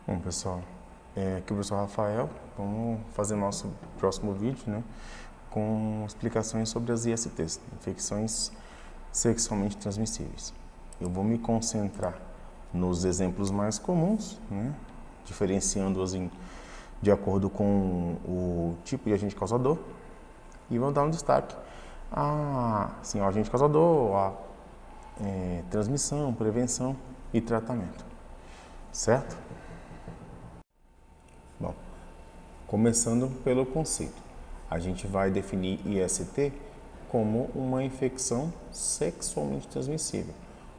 Bom, pessoal, aqui é o professor Rafael. Vamos fazer nosso próximo vídeo, né, com explicações sobre as ISTs, infecções sexualmente transmissíveis. Eu vou me concentrar nos exemplos mais comuns, né, diferenciando-os de acordo com o tipo de agente causador, e vou dar um destaque ao agente causador, a transmissão, prevenção e tratamento, certo? Bom, começando pelo conceito, a gente vai definir IST como uma infecção sexualmente transmissível,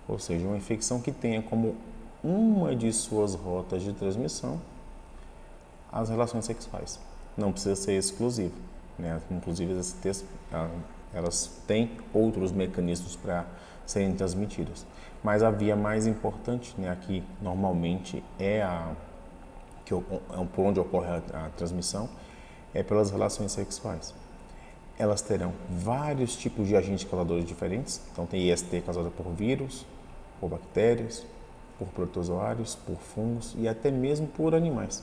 ou seja, uma infecção que tenha como uma de suas rotas de transmissão as relações sexuais. Não precisa ser exclusivo, né? Inclusive as ISTs, elas têm outros mecanismos para serem transmitidas, mas a via mais importante, né, aqui normalmente por onde ocorre a transmissão, é pelas relações sexuais. Elas terão vários tipos de agentes causadores diferentes. Então tem IST causada por vírus, por bactérias, por protozoários, por fungos e até mesmo por animais.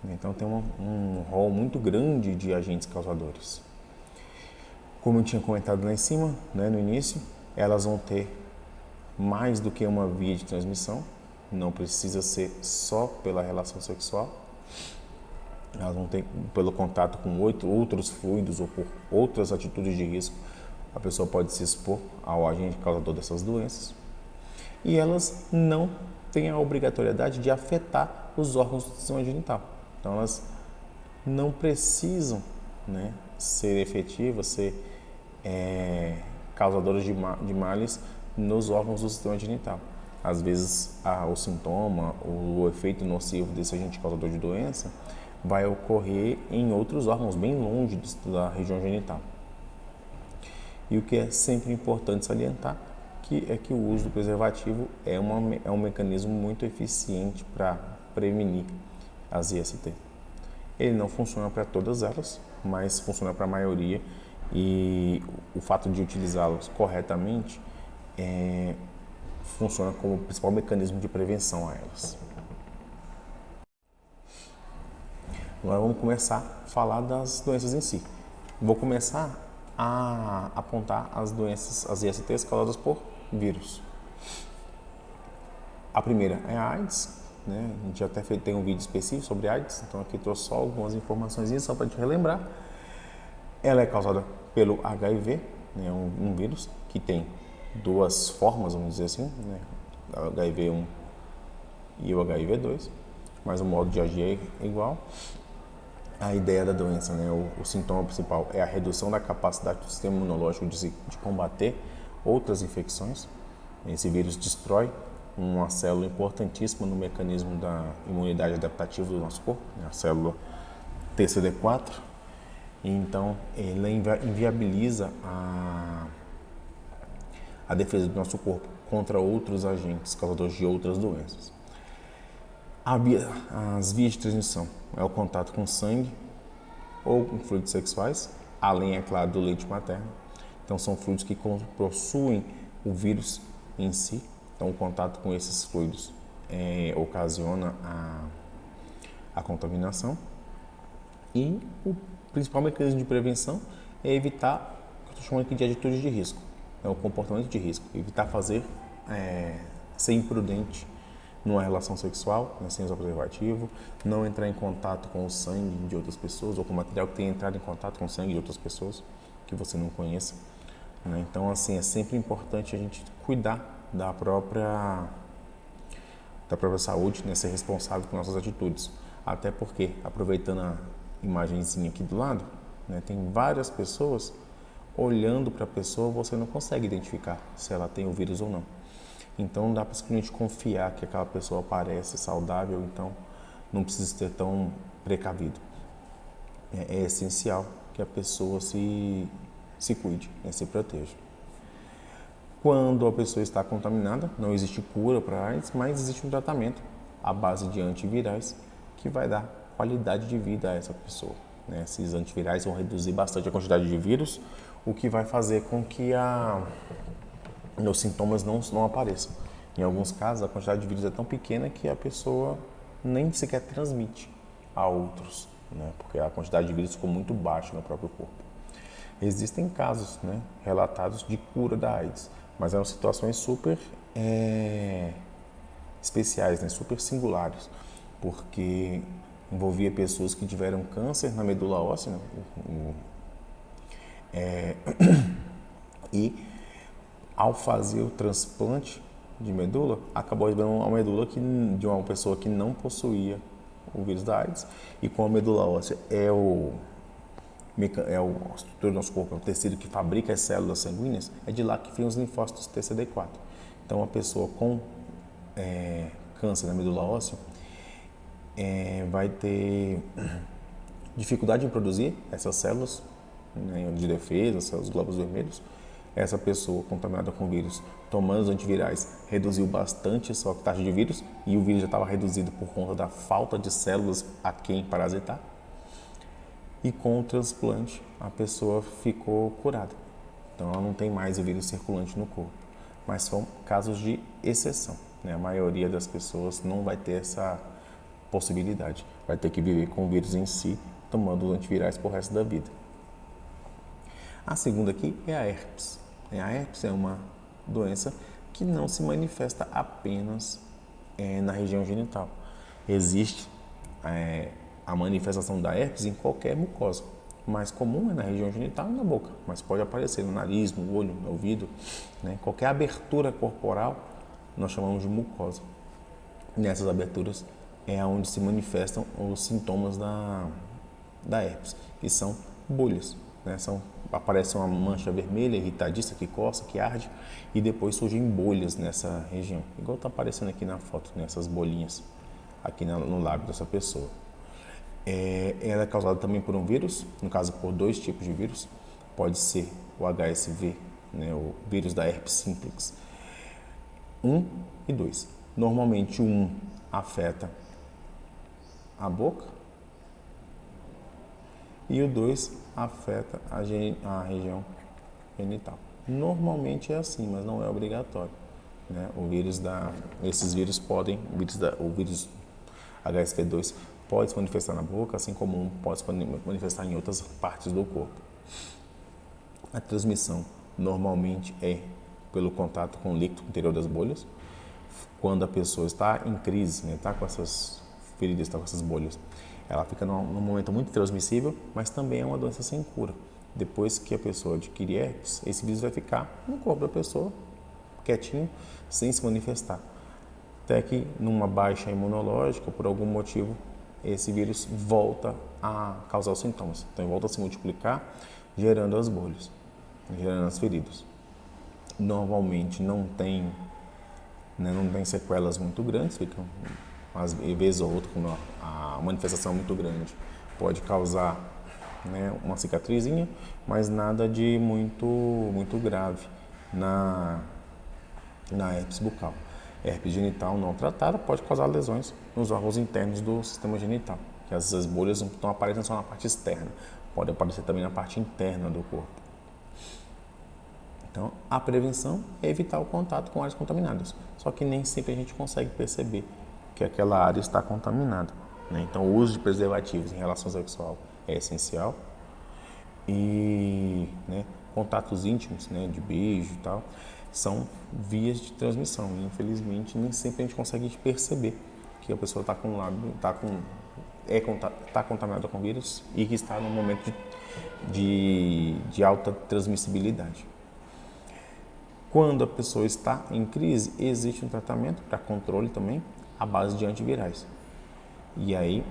Então tem um rol muito grande de agentes causadores. Como eu tinha comentado lá em cima, né, no início, elas vão ter mais do que uma via de transmissão. Não precisa ser só pela relação sexual. Elas vão ter pelo contato com outros fluidos ou por outras atitudes de risco. A pessoa pode se expor ao agente causador dessas doenças. E elas não têm a obrigatoriedade de afetar os órgãos do sistema genital. Então elas não precisam, né, ser efetivas, ser causadoras de males nos órgãos do sistema genital. Às vezes o sintoma, o efeito nocivo desse agente causador de doença vai ocorrer em outros órgãos bem longe da região genital. E o que é sempre importante salientar é que o uso do preservativo é um mecanismo muito eficiente para prevenir as IST. Ele não funciona para todas elas, mas funciona para a maioria, e o fato de utilizá-los corretamente funciona como o principal mecanismo de prevenção a elas. Agora vamos começar a falar das doenças em si. Vou começar a apontar as doenças, as ISTs causadas por vírus. A primeira é a AIDS, né? A gente até tem um vídeo específico sobre AIDS, então aqui trouxe só algumas informações só para te relembrar. Ela é causada pelo HIV, né? Um vírus que tem duas formas, vamos dizer assim, né? O HIV1 e o HIV2, mas o modo de agir é igual. A ideia da doença, né, o sintoma principal é a redução da capacidade do sistema imunológico de combater outras infecções. Esse vírus destrói uma célula importantíssima no mecanismo da imunidade adaptativa do nosso corpo, né, a célula TCD4. Então, ele inviabiliza a defesa do nosso corpo contra outros agentes causadores de outras doenças. As vias de transmissão é o contato com sangue ou com fluidos sexuais, além, é claro, do leite materno. Então, são fluidos que possuem o vírus em si. Então, o contato com esses fluidos ocasiona a contaminação. E o principal mecanismo de prevenção é evitar o que eu estou chamando aqui de atitudes de risco. É o comportamento de risco. Evitar ser imprudente numa relação sexual, né, sem usar preservativo, não entrar em contato com o sangue de outras pessoas ou com material que tenha entrado em contato com o sangue de outras pessoas que você não conheça, né? Então, assim, é sempre importante a gente cuidar da própria saúde, né, ser responsável por nossas atitudes. Até porque, aproveitando a imagenzinha aqui do lado, né, tem várias pessoas olhando para a pessoa, você não consegue identificar se ela tem o vírus ou não. Então, não dá para simplesmente confiar que aquela pessoa parece saudável, então não precisa ser tão precavido. É essencial que a pessoa se cuide, né, se proteja. Quando a pessoa está contaminada, não existe cura para AIDS, mas existe um tratamento à base de antivirais que vai dar qualidade de vida a essa pessoa, né? Esses antivirais vão reduzir bastante a quantidade de vírus, o que vai fazer com que os sintomas não apareçam. Em alguns casos, a quantidade de vírus é tão pequena que a pessoa nem sequer transmite a outros, né? Porque a quantidade de vírus ficou muito baixa no próprio corpo. Existem casos, né, relatados de cura da AIDS, mas eram situações super especiais, né, super singulares, porque envolvia pessoas que tiveram câncer na medula óssea, né, e ao fazer o transplante de medula, acabou dando uma medula de uma pessoa que não possuía o vírus da AIDS, e com a medula óssea a estrutura do nosso corpo, é o tecido que fabrica as células sanguíneas, é de lá que vem os linfócitos TCD4. Então, a pessoa com câncer na medula óssea vai ter dificuldade em produzir essas células, né, de defesa, os glóbulos vermelhos. Essa pessoa contaminada com vírus, tomando os antivirais, reduziu bastante a sua taxa de vírus, e o vírus já estava reduzido por conta da falta de células a quem parasitar. E com o transplante, a pessoa ficou curada. Então, ela não tem mais o vírus circulante no corpo. Mas são casos de exceção, né? A maioria das pessoas não vai ter essa possibilidade. Vai ter que viver com o vírus em si, tomando os antivirais por resto da vida. A segunda aqui é a herpes. A herpes é uma doença que não se manifesta apenas na região genital. Existe a manifestação da herpes em qualquer mucosa. O mais comum é na região genital e na boca, mas pode aparecer no nariz, no olho, no ouvido, né? Qualquer abertura corporal nós chamamos de mucosa. Nessas aberturas é onde se manifestam os sintomas da herpes, que são bolhas, né? Aparece uma mancha vermelha, irritadiça, que coça, que arde, e depois surgem bolhas nessa região, igual está aparecendo aqui na foto, nessas bolinhas aqui no lábio dessa pessoa. Ela é causada também por um vírus, no caso por dois tipos de vírus. Pode ser o HSV, né, o vírus da herpes simplex 1 e 2. Normalmente o 1 afeta a boca e o 2 afeta a região genital. Normalmente é assim, mas não é obrigatório, né? Esses vírus podem, o vírus HSV2 pode se manifestar na boca, assim como um pode se manifestar em outras partes do corpo. A transmissão normalmente é pelo contato com o líquido interior das bolhas. Quando a pessoa está em crise, né, está com essas feridas, está com essas bolhas, ela fica num momento muito transmissível, mas também é uma doença sem cura. Depois que a pessoa adquire herpes, esse vírus vai ficar no corpo da pessoa, quietinho, sem se manifestar. Até que, numa baixa imunológica, por algum motivo, esse vírus volta a causar os sintomas. Então, volta a se multiplicar, gerando as bolhas, gerando as feridas. Normalmente não tem sequelas muito grandes, ficam, às vezes ou outra, quando a manifestação é muito grande, pode causar, né, uma cicatrizinha, mas nada de muito grave na herpes bucal. Herpes genital não tratada pode causar lesões nos órgãos internos do sistema genital, que essas bolhas não estão aparecendo só na parte externa, pode aparecer também na parte interna do corpo. Então, a prevenção é evitar o contato com áreas contaminadas, só que nem sempre a gente consegue perceber que aquela área está contaminada, né? Então, o uso de preservativos em relação sexual é essencial e, né, contatos íntimos, né, de beijo e tal, são vias de transmissão. E, infelizmente, nem sempre a gente consegue perceber que a pessoa está contaminada com vírus e que está num momento de alta transmissibilidade. Quando a pessoa está em crise, existe um tratamento para controle também, à base de antivirais. E aí,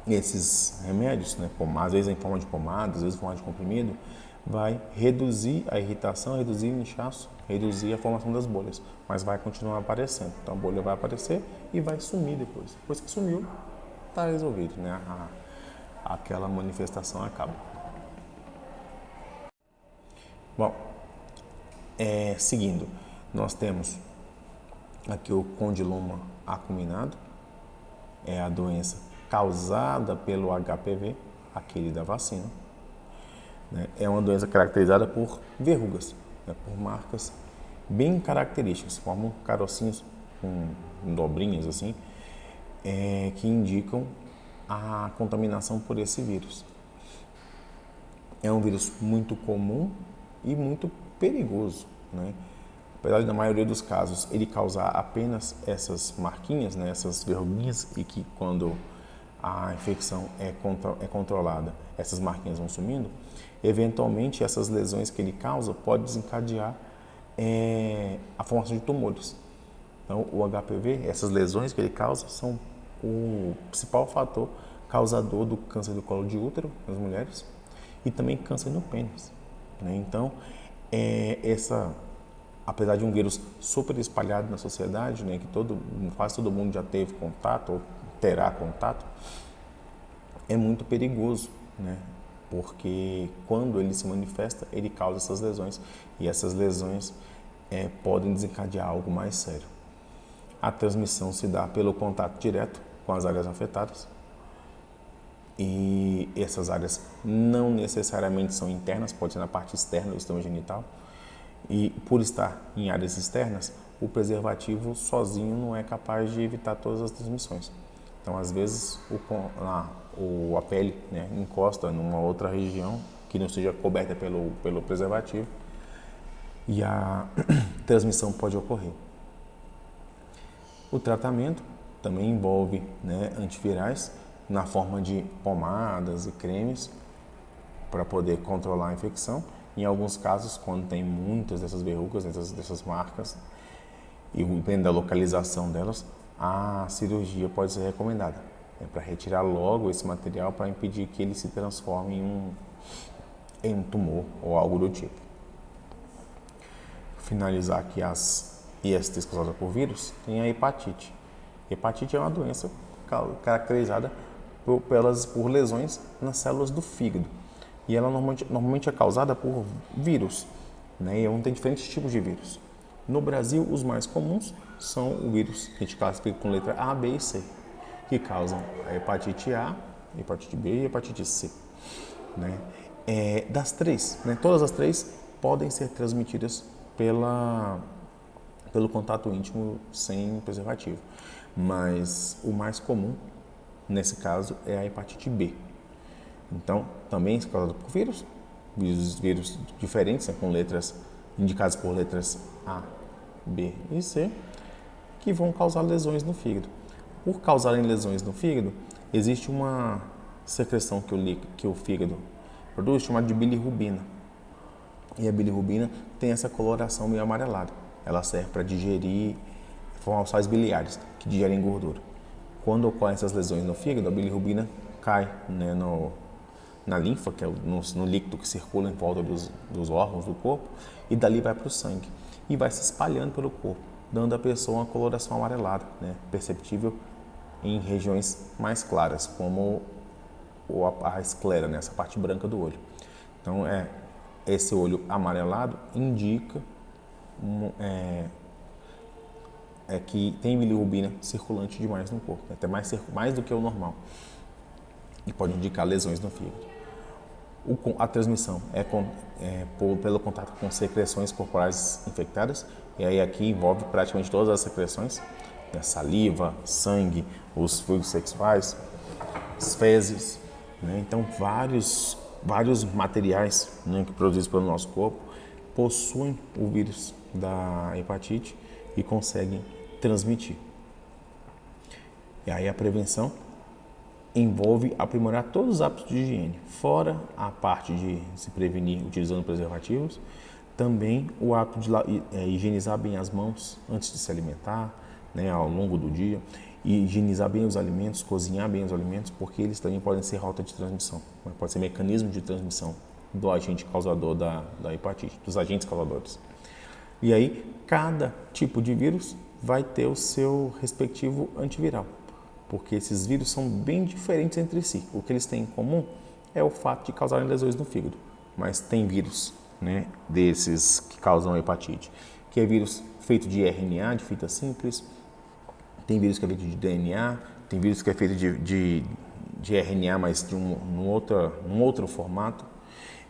esses remédios, né, às vezes em forma de pomada, às vezes em forma de comprimido, vai reduzir a irritação, reduzir o inchaço, reduzir a formação das bolhas, mas vai continuar aparecendo. Então a bolha vai aparecer e vai sumir depois. Depois que sumiu, está resolvido, né? Aquela manifestação acaba. Bom, seguindo, nós temos aqui o condiloma acuminado, é a doença causada pelo HPV, aquele da vacina. É uma doença caracterizada por verrugas, né, por marcas bem características, formam carocinhos com dobrinhas assim, que indicam a contaminação por esse vírus. É um vírus muito comum e muito perigoso, né? Apesar de, na maioria dos casos, ele causar apenas essas marquinhas, né, essas verruguinhas, e que quando a infecção é controlada, essas marquinhas vão sumindo, eventualmente essas lesões que ele causa podem desencadear a formação de tumores. Então, o HPV, essas lesões que ele causa, são o principal fator causador do câncer do colo de útero nas mulheres e também câncer no pênis, né? Então, apesar de um vírus super espalhado na sociedade, né, que quase todo mundo já teve contato ou terá contato, é muito perigoso, né? Porque quando ele se manifesta, ele causa essas lesões e essas lesões podem desencadear algo mais sério. A transmissão se dá pelo contato direto com as áreas afetadas e essas áreas não necessariamente são internas, pode ser na parte externa do sistema genital. E por estar em áreas externas, o preservativo sozinho não é capaz de evitar todas as transmissões. Então, às vezes, a pele, né, encosta numa outra região que não seja coberta pelo preservativo e a transmissão pode ocorrer. O tratamento também envolve, né, antivirais na forma de pomadas e cremes para poder controlar a infecção. Em alguns casos, quando tem muitas dessas verrugas, dessas marcas, e dependendo da localização delas, a cirurgia pode ser recomendada, para retirar logo esse material para impedir que ele se transforme em um tumor ou algo do tipo. Finalizar aqui as ISTs causadas por vírus, tem a hepatite. Hepatite é uma doença caracterizada por lesões nas células do fígado. E ela normalmente é causada por vírus, né? E tem diferentes tipos de vírus. No Brasil, os mais comuns são o vírus que a gente classifica com letra A, B e C, que causam a hepatite A, hepatite B e hepatite C, né? Das três, né? Todas as três podem ser transmitidas pelo contato íntimo sem preservativo, mas o mais comum, nesse caso, é a hepatite B. Então, também é causado por vírus diferentes, né, com letras indicadas por letras A, B e C, que vão causar lesões no fígado. Por causarem lesões no fígado, existe uma secreção que o fígado produz chamada de bilirrubina. E a bilirrubina tem essa coloração meio amarelada. Ela serve para digerir, formar os sais biliares, que digerem gordura. Quando ocorrem essas lesões no fígado, a bilirrubina cai, né, na linfa, que é no líquido que circula em volta dos órgãos do corpo, e dali vai para o sangue e vai se espalhando pelo corpo, dando à pessoa uma coloração amarelada, né, perceptível em regiões mais claras, como a esclera, né, essa parte branca do olho. Então, esse olho amarelado indica que tem bilirrubina circulante demais no corpo, até mais do que o normal, e pode indicar lesões no fígado. A transmissão pelo contato com secreções corporais infectadas, e aí aqui envolve praticamente todas as secreções, né? Saliva, sangue, os fluidos sexuais, as fezes, né? Então vários materiais, né, que produzidos pelo nosso corpo possuem o vírus da hepatite e conseguem transmitir. E aí a prevenção envolve aprimorar todos os hábitos de higiene, fora a parte de se prevenir utilizando preservativos, também o hábito de higienizar bem as mãos antes de se alimentar, né, ao longo do dia, e higienizar bem os alimentos, cozinhar bem os alimentos, porque eles também podem ser rota de transmissão, né, pode ser mecanismo de transmissão do agente causador da hepatite, dos agentes causadores. E aí, cada tipo de vírus vai ter o seu respectivo antiviral, porque esses vírus são bem diferentes entre si. O que eles têm em comum é o fato de causarem lesões no fígado. Mas tem vírus, né, desses que causam hepatite, que é vírus feito de RNA, de fita simples, tem vírus que é feito de DNA, tem vírus que é feito de RNA, mas num outro formato.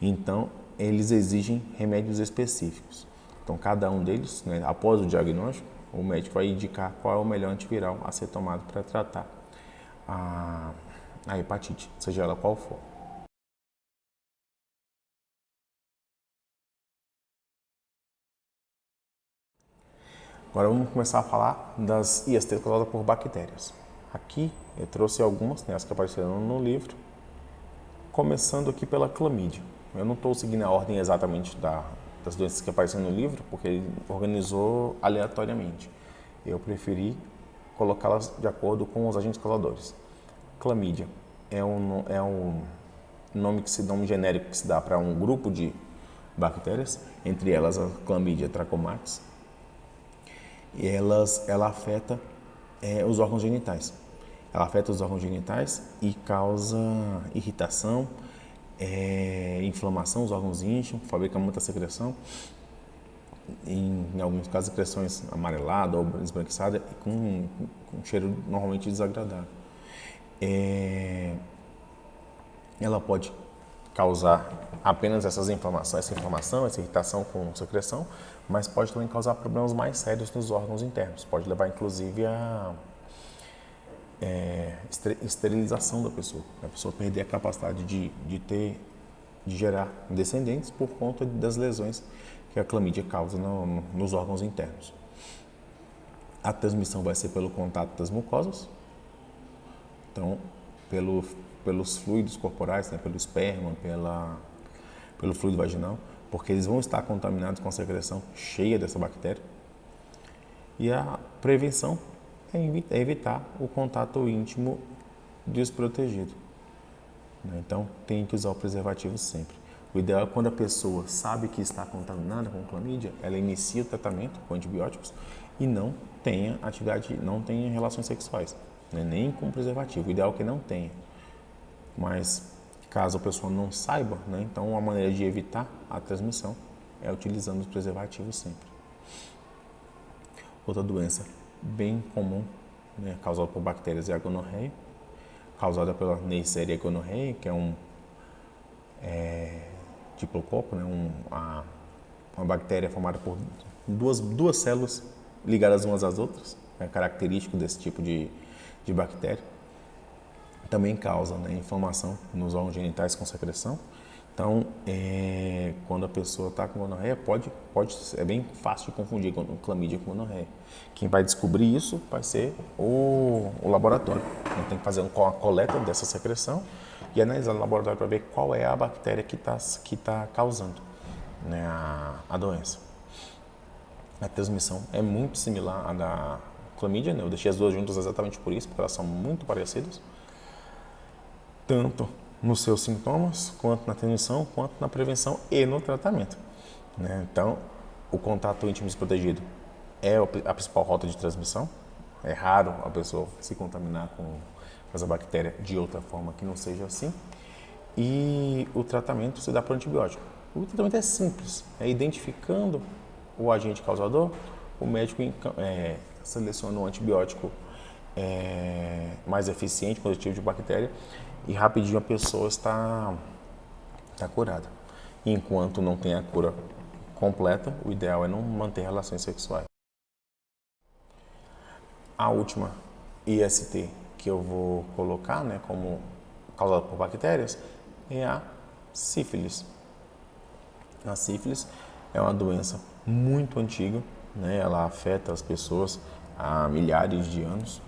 Então, eles exigem remédios específicos. Então, cada um deles, né, após o diagnóstico, o médico vai indicar qual é o melhor antiviral a ser tomado para tratar a hepatite, seja ela qual for. Agora vamos começar a falar das ISTs causadas por bactérias. Aqui eu trouxe algumas, né, as que apareceram no livro, começando aqui pela clamídia. Eu não estou seguindo a ordem exatamente das doenças que aparecem no livro, porque ele organizou aleatoriamente. Eu preferi colocá-las de acordo com os agentes causadores. Clamídia é um nome genérico que se dá para um grupo de bactérias, entre elas a Chlamydia trachomatis, e ela afeta os órgãos genitais. Ela afeta os órgãos genitais e causa irritação, inflamação, os órgãos incham, fabrica muita secreção, em alguns casos secreções amarelada ou esbranquiçada e com um cheiro normalmente desagradável. Ela pode causar apenas essa inflamação, essa irritação com secreção, mas pode também causar problemas mais sérios nos órgãos internos. Pode levar, inclusive, a esterilização da pessoa. A pessoa perder a capacidade de gerar descendentes por conta das lesões que a clamídia causa nos órgãos internos. A transmissão vai ser pelo contato das mucosas, então, pelos fluidos corporais, né, pelo esperma, pelo fluido vaginal, porque eles vão estar contaminados com a secreção cheia dessa bactéria. E a prevenção é evitar o contato íntimo desprotegido. Então, tem que usar o preservativo sempre. O ideal é quando a pessoa sabe que está contaminada com clamídia, ela inicia o tratamento com antibióticos e não tenha relações sexuais, né, nem com preservativo. O ideal é que não tenha. Mas, caso a pessoa não saiba, né, então a maneira de evitar a transmissão é utilizando os preservativos sempre. Outra doença bem comum, né, causada por bactérias, é a gonorreia, causada pela Neisseria gonorrhoeae, que é um diplococo, né, uma bactéria formada por duas células ligadas umas às outras, é característico desse tipo de bactéria. Também causa, né, inflamação nos órgãos genitais com secreção. Então, quando a pessoa está com gonorreia, é bem fácil de confundir com clamídia com gonorreia. Quem vai descobrir isso vai ser o laboratório. Então, tem que fazer uma coleta dessa secreção e analisar no laboratório para ver qual é a bactéria que tá causando, né, a doença. A transmissão é muito similar à da clamídia, né? Eu deixei as duas juntas exatamente por isso, porque elas são muito parecidas, tanto nos seus sintomas, quanto na transmissão, quanto na prevenção e no tratamento, né? Então, o contato íntimo desprotegido é a principal rota de transmissão. É raro a pessoa se contaminar com essa bactéria de outra forma que não seja assim. E o tratamento se dá por antibiótico. O tratamento é simples, é identificando o agente causador, o médico seleciona um antibiótico mais eficiente contra esse tipo de bactéria e rapidinho a pessoa está curada. Enquanto não tem a cura completa, o ideal é não manter relações sexuais. A última IST que eu vou colocar, né, como causada por bactérias é a sífilis. A sífilis é uma doença muito antiga, né, ela afeta as pessoas há milhares de anos,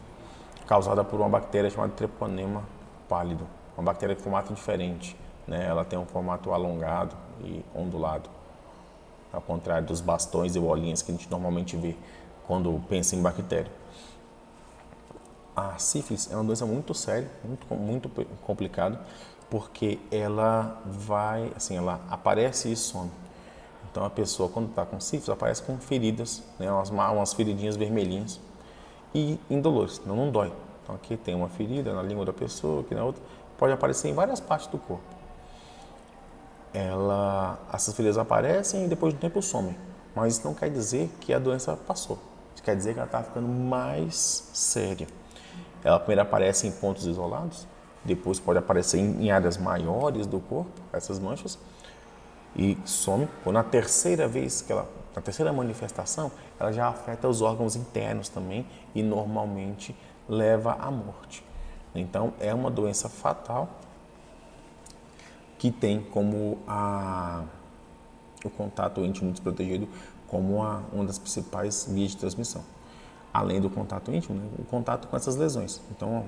causada por uma bactéria chamada Treponema pálido, uma bactéria de formato diferente, né? Ela tem um formato alongado e ondulado, ao contrário dos bastões e bolinhas que a gente normalmente vê quando pensa em bactéria. A sífilis é uma doença muito séria, muito complicada, porque ela aparece e some. Então a pessoa, quando está com sífilis, aparece com feridas, né, umas feridinhas vermelhinhas e indolores, não dói. Então aqui tem uma ferida na língua da pessoa, aqui na outra, pode aparecer em várias partes do corpo. Essas feridas aparecem e depois de um tempo somem, mas isso não quer dizer que a doença passou. Isso quer dizer que ela está ficando mais séria. Ela primeiro aparece em pontos isolados, depois pode aparecer em áreas maiores do corpo, essas manchas, e some. Ou na terceira manifestação, ela já afeta os órgãos internos também e normalmente leva à morte. Então, é uma doença fatal que tem como o contato íntimo desprotegido como uma das principais vias de transmissão. Além do contato íntimo, né, o contato com essas lesões. Então,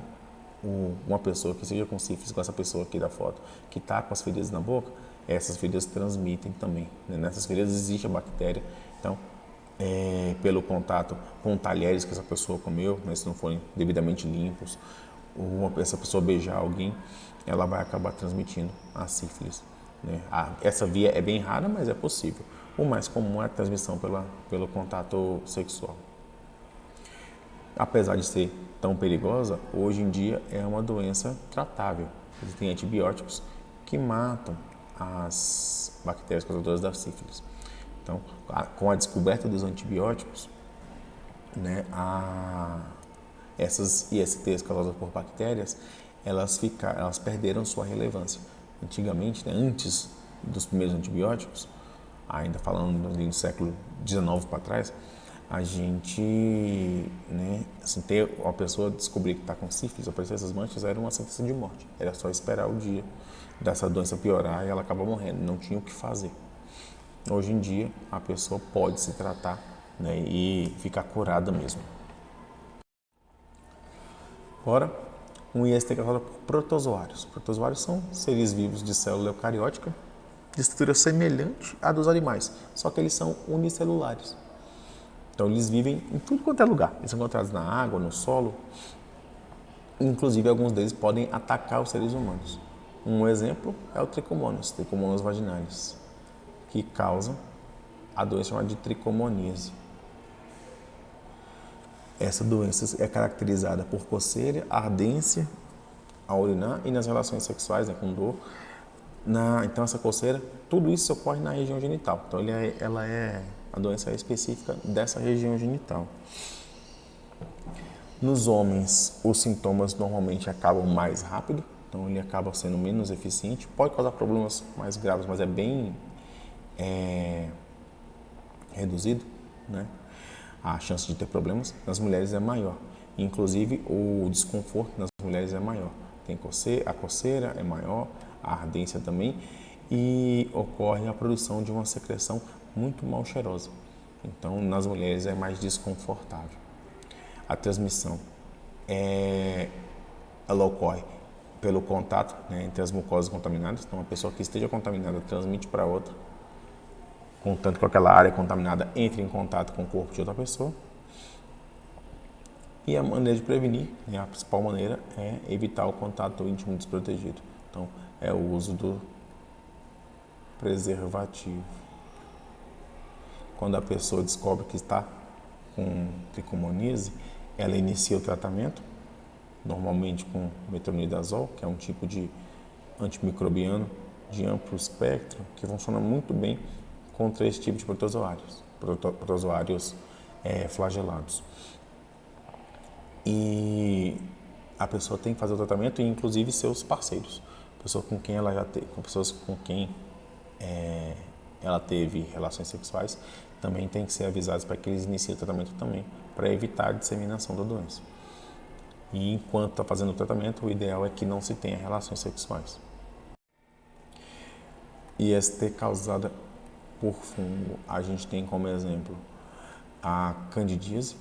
uma pessoa que seja com sífilis, com essa pessoa aqui da foto, que está com as feridas na boca, essas feridas transmitem também. Né? Nessas feridas existe a bactéria. Então, pelo contato com talheres que essa pessoa comeu, mas se não forem devidamente limpos, ou essa pessoa beijar alguém, ela vai acabar transmitindo a sífilis. Né? Essa via é bem rara, mas é possível. O mais comum é a transmissão pelo contato sexual. Apesar de ser tão perigosa, hoje em dia é uma doença tratável. Existem antibióticos que matam as bactérias causadoras da sífilis. Então, com a descoberta dos antibióticos, né, essas ISTs causadas por bactérias, elas perderam sua relevância. Antigamente, né, antes dos primeiros antibióticos, ainda falando do século XIX para trás, a gente, né, assim, ter uma pessoa descobrir que está com sífilis, aparecer essas manchas, era uma sentença de morte. Era só esperar o dia dessa doença piorar e ela acaba morrendo. Não tinha o que fazer. Hoje em dia, a pessoa pode se tratar, né, e ficar curada mesmo. Agora, um IST causado por protozoários. Protozoários são seres vivos de célula eucariótica, de estrutura semelhante à dos animais, só que eles são unicelulares. Então, eles vivem em tudo quanto é lugar. Eles são encontrados na água, no solo. Inclusive, alguns deles podem atacar os seres humanos. Um exemplo é o Trichomonas vaginalis, que causa a doença chamada de tricomoníase. Essa doença é caracterizada por coceira, ardência ao urinar e nas relações sexuais, né, com dor. Então, essa coceira, tudo isso ocorre na região genital. Então, a doença é específica dessa região genital. Nos homens, os sintomas normalmente acabam mais rápido, então ele acaba sendo menos eficiente. Pode causar problemas mais graves, mas é bem reduzido, né? A chance de ter problemas nas mulheres é maior. Inclusive, o desconforto nas mulheres é maior. A coceira é maior, a ardência também, e ocorre a produção de uma secreção muito mal cheirosa. Então, nas mulheres é mais desconfortável. A transmissão ela ocorre pelo contato, né, entre as mucosas contaminadas. Então, uma pessoa que esteja contaminada transmite para outra, contanto que aquela área contaminada entre em contato com o corpo de outra pessoa. E a maneira de prevenir, né, a principal maneira é evitar o contato íntimo desprotegido. Então, é o uso do preservativo. Quando a pessoa descobre que está com tricomoníase, ela inicia o tratamento, normalmente com metronidazol, que é um tipo de antimicrobiano de amplo espectro, que funciona muito bem contra esse tipo de protozoários flagelados. E a pessoa tem que fazer o tratamento, e inclusive seus parceiros, pessoas com quem ela teve relações sexuais, também tem que ser avisados para que eles iniciem o tratamento também, para evitar a disseminação da doença. E enquanto está fazendo o tratamento, o ideal é que não se tenha relações sexuais. IST causada por fungo, a gente tem como exemplo a candidíase,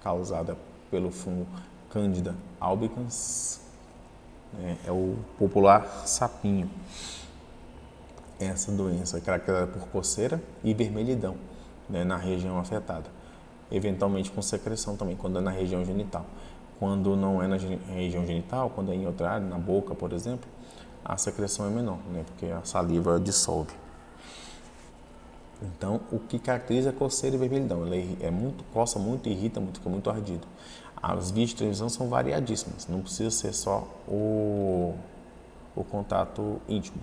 causada pelo fungo Candida albicans, é o popular sapinho. Essa doença é caracterizada por coceira e vermelhidão, né, na região afetada, eventualmente com secreção também, quando é na região genital. Quando não é na região genital, quando é em outra área, na boca, por exemplo, a secreção é menor, né, porque a saliva dissolve. Então, o que caracteriza é coceira e vermelhidão. Ele coça muito, irrita muito, fica muito ardido. As vias de transmissão são variadíssimas, não precisa ser só o contato íntimo.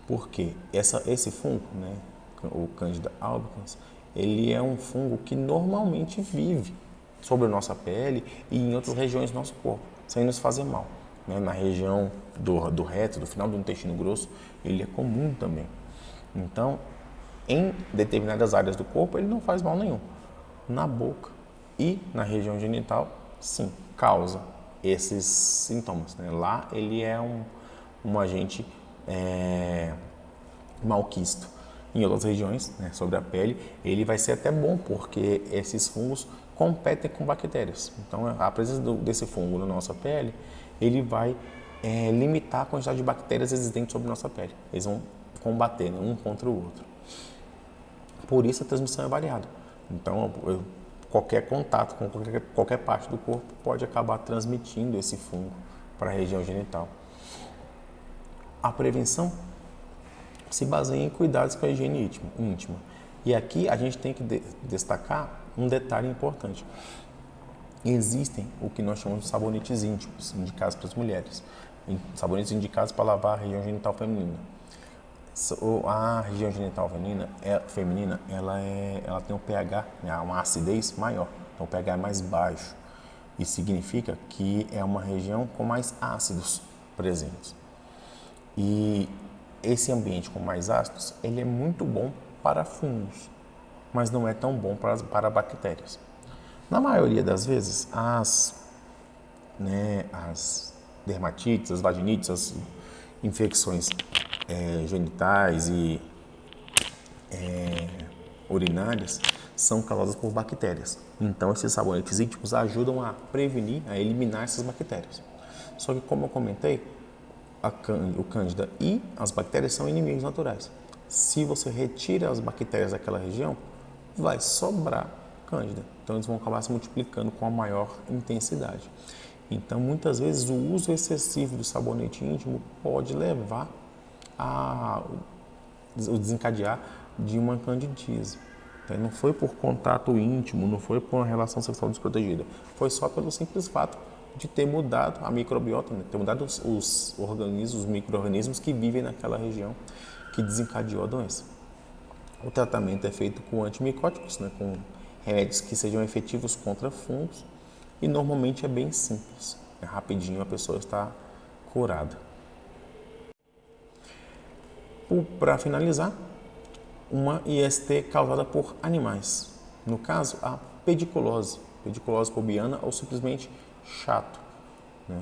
Porque esse fungo, né, o Candida albicans, ele é um fungo que normalmente vive sobre a nossa pele e em outras regiões do nosso corpo, sem nos fazer mal. Né? Na região do reto, do final do intestino grosso, ele é comum também. Então, em determinadas áreas do corpo, ele não faz mal nenhum. Na boca e na região genital, sim, causa esses sintomas, né? Lá ele é um agente malquisto. Em outras regiões, né, sobre a pele, ele vai ser até bom, porque esses fungos competem com bactérias. Então, a presença desse fungo na nossa pele, ele vai limitar a quantidade de bactérias existentes sobre nossa pele. Eles vão combater, né, um contra o outro. Por isso a transmissão é variada. Então, qualquer contato com qualquer parte do corpo pode acabar transmitindo esse fungo para a região genital. A prevenção se baseia em cuidados com a higiene íntima. E aqui a gente tem que destacar um detalhe importante. Existem o que nós chamamos de sabonetes íntimos, indicados para as mulheres. Sabonetes indicados para lavar a região genital feminina. A região genital feminina ela tem um pH, uma acidez maior, então o pH é mais baixo. Isso significa que é uma região com mais ácidos presentes. E esse ambiente com mais ácidos, ele é muito bom para fungos, mas não é tão bom para bactérias. Na maioria das vezes, as dermatites, as vaginites, as infecções genitais e urinárias são causadas por bactérias. Então, esses sabonetes íntimos ajudam a prevenir, a eliminar essas bactérias. Só que, como eu comentei, o Cândida e as bactérias são inimigos naturais. Se você retira as bactérias daquela região, vai sobrar Cândida. Então, eles vão acabar se multiplicando com a maior intensidade. Então, muitas vezes, o uso excessivo do sabonete íntimo pode levar o desencadear de uma candidíase. Então, não foi por contato íntimo, não foi por uma relação sexual desprotegida, foi só pelo simples fato de ter mudado a microbiota, né? Ter mudado os organismos, os micro-organismos que vivem naquela região que desencadeou a doença. O tratamento é feito com antimicóticos, né? Com remédios que sejam efetivos contra fungos e normalmente é bem simples. Rapidinho a pessoa está curada. Para finalizar, uma IST causada por animais. No caso, a pediculose pubiana ou simplesmente chato. Né?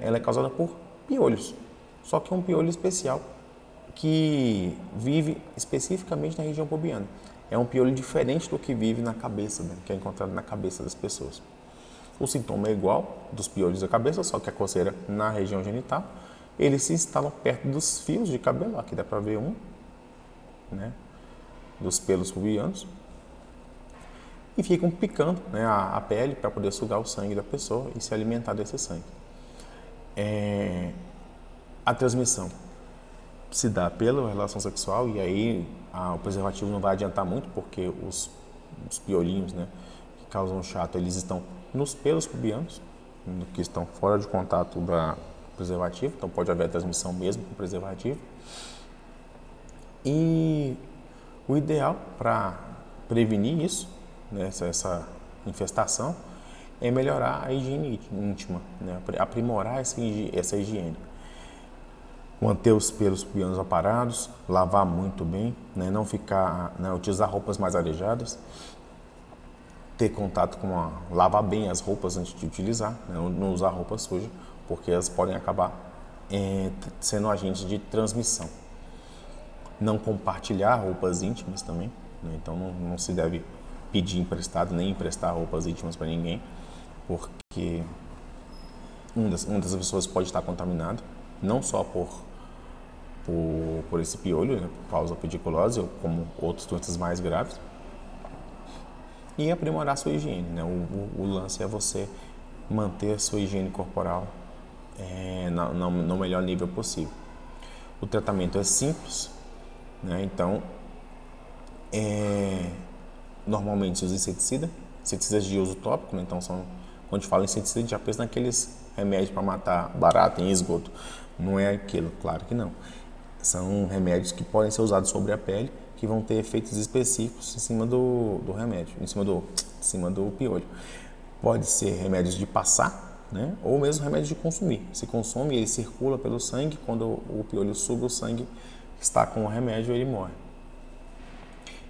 Ela é causada por piolhos, só que é um piolho especial que vive especificamente na região pubiana. É um piolho diferente do que vive na cabeça, né? Que é encontrado na cabeça das pessoas. O sintoma é igual dos piolhos da cabeça, só que a coceira na região genital. Eles se instalam perto dos fios de cabelo, aqui dá para ver um, né, dos pelos pubianos, e ficam picando, né, a pele para poder sugar o sangue da pessoa e se alimentar desse sangue. A transmissão se dá pela relação sexual e aí o preservativo não vai adiantar muito porque os piolinhos, né, que causam chato, eles estão nos pelos pubianos, que estão fora de contato do preservativo, então pode haver transmissão mesmo com preservativo. E o ideal para prevenir isso, né, essa infestação, é melhorar a higiene íntima, né, aprimorar essa higiene. Manter os pelos pubianos aparados, lavar muito bem, né, não ficar, né, utilizar roupas mais arejadas, ter contato lavar bem as roupas antes de utilizar, né, não usar roupa suja, porque elas podem acabar sendo agentes de transmissão. Não compartilhar roupas íntimas também, né, então não se deve pedir emprestado nem emprestar roupas íntimas para ninguém, porque uma das pessoas pode estar contaminado, não só por esse piolho, né, por causa da pediculose, ou como outras doenças mais graves. E aprimorar a sua higiene, né? O lance é você manter a sua higiene corporal no melhor nível possível. O tratamento é simples, né? Então, normalmente se usa inseticidas de uso tópico, né? Então, quando a gente fala em inseticida, a gente já pensa naqueles remédios para matar barata em esgoto. Não é aquilo, claro que não. São remédios que podem ser usados sobre a pele, que vão ter efeitos específicos em cima do remédio, em cima do piolho. Pode ser remédios de passar, né? Ou mesmo remédios de consumir. Se consome, ele circula pelo sangue, quando o piolho suga o sangue, está com o remédio, ele morre.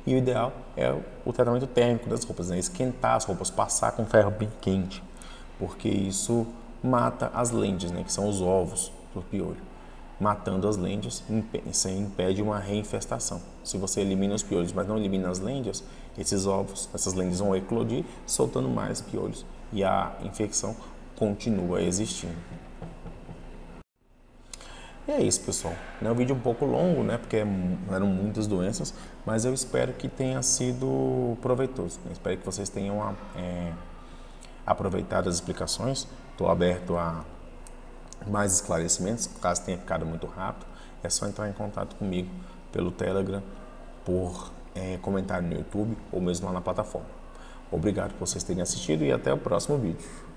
E o ideal é o tratamento térmico das roupas, né? Esquentar as roupas, passar com ferro bem quente, porque isso mata as lentes, né, que são os ovos do piolho. Matando as lentes, isso impede uma reinfestação. Se você elimina os piolhos, mas não elimina as lentes, esses ovos, essas lentes vão eclodir, soltando mais piolhos e a infecção continua existindo. E é isso, pessoal. É um vídeo um pouco longo, né? Porque eram muitas doenças, mas eu espero que tenha sido proveitoso. Eu espero que vocês tenham aproveitado as explicações. Estou aberto a mais esclarecimentos, caso tenha ficado muito rápido. É só entrar em contato comigo pelo Telegram, por comentário no YouTube ou mesmo lá na plataforma. Obrigado por vocês terem assistido e até o próximo vídeo.